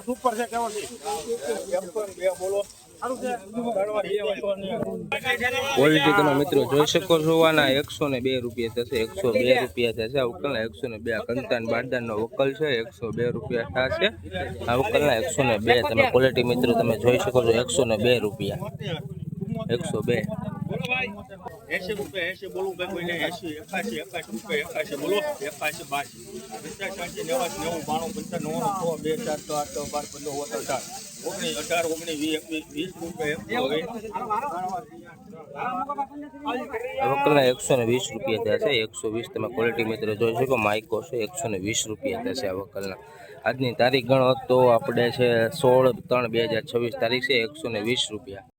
Super છે કેવો quality તમે મિત્રો જોઈ શકો છો આના 102 રૂપિયા થશે 102 રૂપિયા થશે આ વકલના 102 કંતાન બારદાન નો વકલ છે 102 રૂપિયા થશે આ વકલના 102 તમે ક્વોલિટી મિત્રો તમે જોઈ શકો છો 102 રૂપિયા 102 80 રૂપિયા 80 બોલું ભાઈ કોઈને 80 81 રૂપિયા 81 બોલો 81 82 85 90 90 120 રૂપિયા થશે 120 તમે ક્વોલિટી મિત્રો જોઈ શકો માઇકો છે 120 રૂપિયા થશે આ વકલના આજની તારીખ ગણો તો આપણે છે 16/3/2026 તારીખ છે 120 રૂપિયા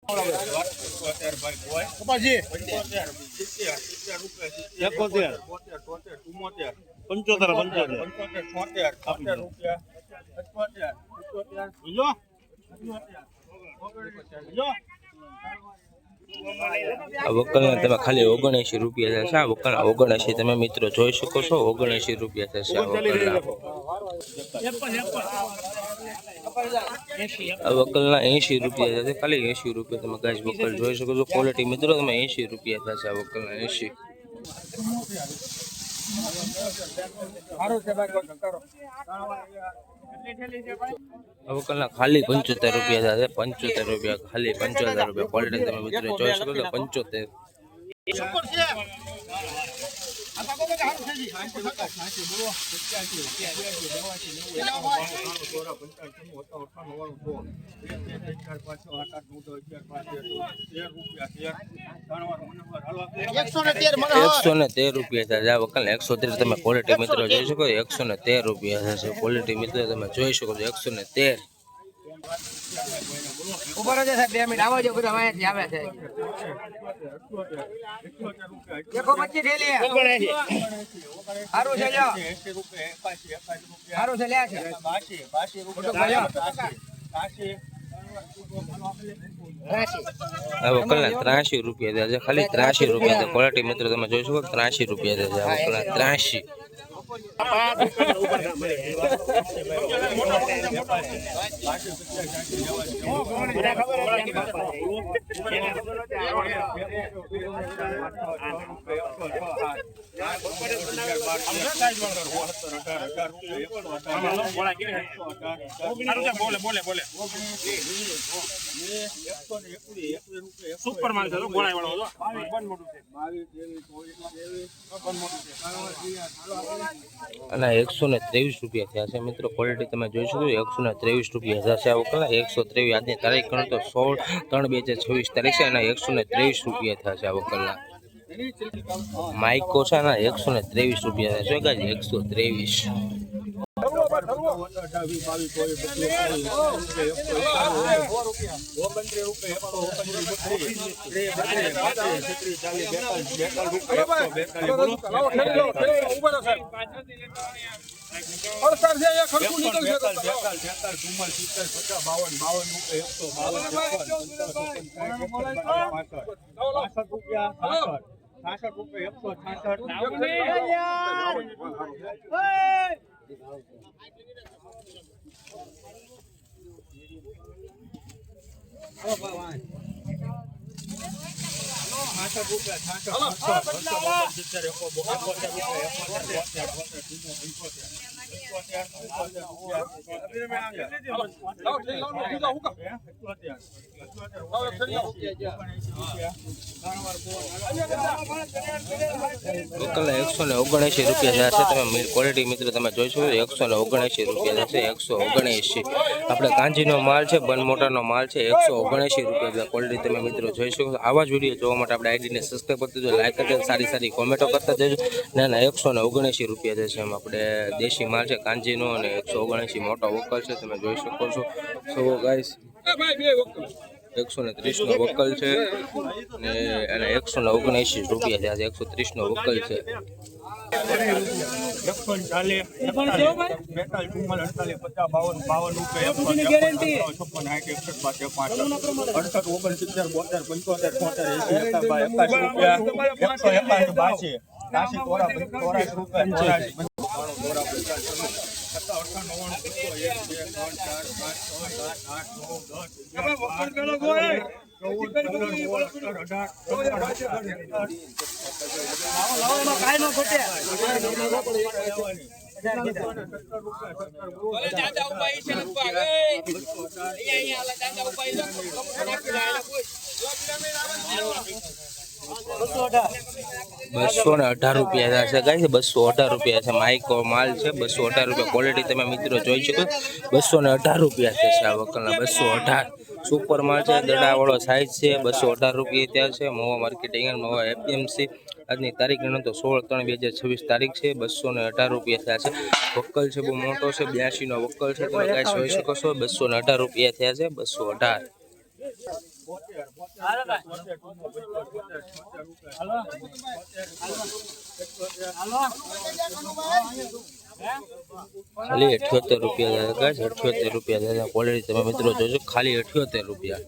આ વકલના તમે ખાલી 79 રૂપિયા થશે આ વકલના 79 તમે મિત્રો જોઈ શકો છો 79 રૂપિયા થશે આ વકલના આ વકલના 80 રૂપિયા થશે ખાલી 80 રૂપિયા તમે ગાઈસ વકલ જોઈ શકો છો ક્વોલિટી મિત્રો તમે 80 રૂપિયા થશે આ વકલના 80 વકલના ખાલી 75 રૂપિયા થશે 75 રૂપિયા ખાલી 75 રૂપિયા ક્વોલિટી તમે મિત્રો જોઈ શકો છો 75 113 રૂપિયા થશે આ વકલના 113 તમે ક્વોલિટી મિત્રો જોઈ શકો 113 રૂપિયા થશે ક્વોલિટી મિત્રો તમે જોઈ શકો છો 113 ઉપર જ સાહેબ 2 મિનિટ આવો જો બધા અહીંથી આવે છે એકો 25 ઠેલી હારું છે જો 80 રૂપિયા 81 રૂપિયા હારું છે લે છે 82 રૂપિયા આ વકલના 83 રૂપિયા થશે ખાલી 83 રૂપિયા છે ક્વોલિટી મિત્રો તમે જોઈ શકો 83 રૂપિયા થશે આ વકલના 83 સુપર માલ છે ગોળાઈ વાળો અને 123 રૂપિયા થયા છે મિત્રો ક્વોલિટી તમે જોઈ શકો 123 રૂપિયા થશે આ વકલના 123 આજની તારીખ ગણો તો 16/3/2026 તારીખ છે અને 123 રૂપિયા થશે આ વકલના માઇકો છે ને 123 રૂપિયા થશે ગાઈસ 123 ₹179 રૂપિયા છે તમે ક્વોલિટી મિત્રો તમે જોઈ શકો ₹179 રૂપિયા છે 179 આપણે કાંજીનો માલ છે બન મોટાનો માલ છે 179 રૂપિયા ક્વોલિટી તમે મિત્રો જોઈ શકો આવા જ વિડીયો જોવા માટે આપણે આઈડીને સબસ્ક્રાઈબ કરતા જજો લાઈક કરજો સારી સારી કોમેન્ટો કરતા જજો ના 179 રૂપિયા છે એમ આપણે દેશી માલ છે કાંજીનો અને 179 મોટો વકલ છે, તમે જોઈ શકો છો. સો ગાઈસ 130 નો વકલ છે ને અને 179 રૂપિયા થયા છે. 130 નો વકલ છે. 140, 41, 42, 43, 54, 55 રૂપિયા, 218 રૂપિયા છે ગાઈસ. 218 રૂપિયા છે. માઇકો માલ છે. 218 રૂપિયા. ક્વોલિટી તમે મિત્રો જોઈ શકો. 218 રૂપિયા છે આ વકલના. 218 સુપર માલ છે. દડાવાળો સાઈઝ છે. 218 રૂપિયા ત્યાં છે. Mahuva marketing Mahuva APMC. આજની તારીખ ગણો તો 16/3/2026 તારીખ છે. 218 રૂપિયા થયા છે. વકલ છે બહુ મોટો છે. 82 નો વકલ છે. તમે ગાઈસ જોઈ શકો છો. 218 રૂપિયા થયા છે. 218. ખાલી 78 રૂપિયા ગાઈસ. 78 રૂપિયા. ક્વોલિટી તમે મિત્રો જોજો. ખાલી 78 રૂપિયા.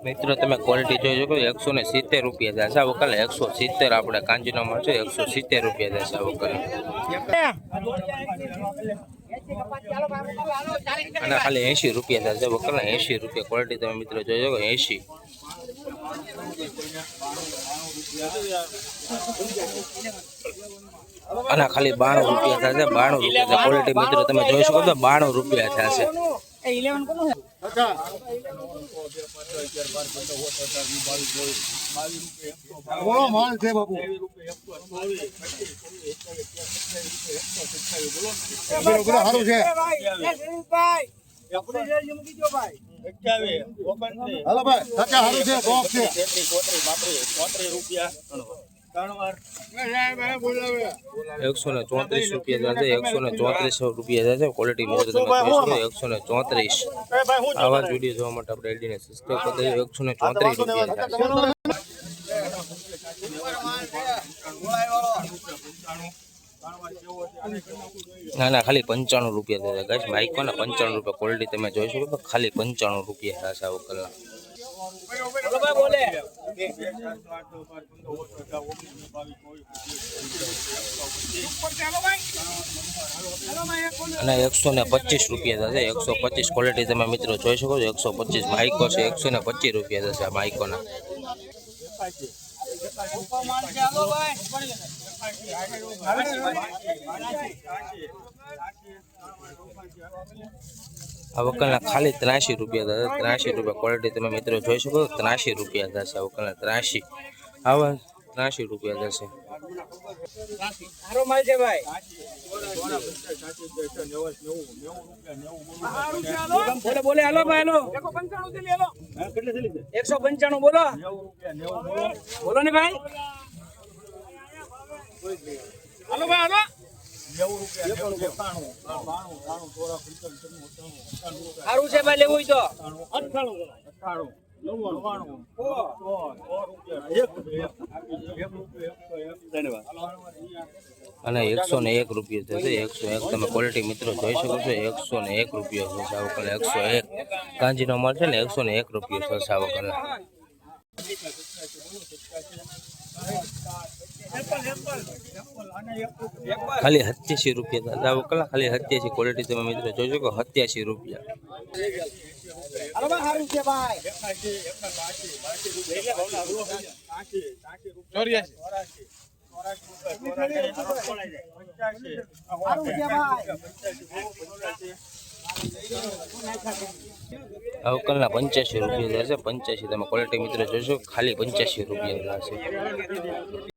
મિત્રો તમે ક્વોલિટી જોઈ શકો. 170 રૂપિયા જશે વકલ. 170 આપણે કાંજીનો મળશે. 170 રૂપિયા જશે વકલ. અને ખાલી 80 રૂપિયા થશે વકલ. 80 રૂપિયા. ક્વોલિટી તમે મિત્રો જોઈ શકો. 80. અને ખાલી 92 રૂપિયા થશે. 92 રૂપિયા. ક્વોલિટી મિત્રો તમે જોઈ શકો તો 92 રૂપિયા થશે. હાલો ભાઈ, સાચા હારું છે, બોક્સ છે. 33 રૂપિયા. 134 રૂપિયા થશે. 134 રૂપિયા થશે. ક્વોલિટી મિત્રો તમે જોઈ શકો. 134. આવા જ વિડીયો જોવા માટે આપણે આઈડીને સબસ્ક્રાઇબ કરી દેજો. 134 રૂપિયા થશે. ના ખાલી 95 રૂપિયા થશે ગાઈસ. માઇકો ના 95 રૂપિયા. ક્વોલિટી તમે જોઈ શકો તો ખાલી 95 રૂપિયા થશે આ વકલના. અને 125 રૂપિયા થશે. 125 ક્વોલિટી તમે મિત્રો જોઈ શકો છો. 125 માઇકો છે. 125 રૂપિયા થશે આ માઇકોના. આ વકલના ખાલી 83 રૂપિયા થશે. 83 રૂપિયા. ક્વોલિટી તમે મિત્રો જોઈ શકો. 83 રૂપિયા થશે આ વકલના. 83. આવા 83 રૂપિયા થશે. સારો માલ છે ભાઈ. બોલે હાલો ભાઈ હાલો. 195 બોલો. બોલો ને ભાઈ. હાલો ભાઈ હાલો. સારું છે ભાઈ લેવું હોય તો 98. અને 101 રૂપિયા થશે. 101 તમે ક્વોલિટી મિત્રો જોઈ શકો છો. 101 રૂપિયા થશે આ વકલ. 101 કાંજીનો માલ છે ને. 101 રૂપિયા થશે આ વકલ. ખાલી 87 રૂપિયા થશે આ વકલ. ખાલી 87. ક્વોલિટી તમે મિત્રો જોઈ શકો. 87 રૂપિયા. હાલો ભાઈ સારું છે ભાઈ 81 82 રૂપિયા 80 રૂપિયા 84 સારું છે ભાઈ આ વકલના 85 રૂપિયા છે 85 તમે ક્વોલિટી મિત્રો જોશો ખાલી 85 રૂપિયા છે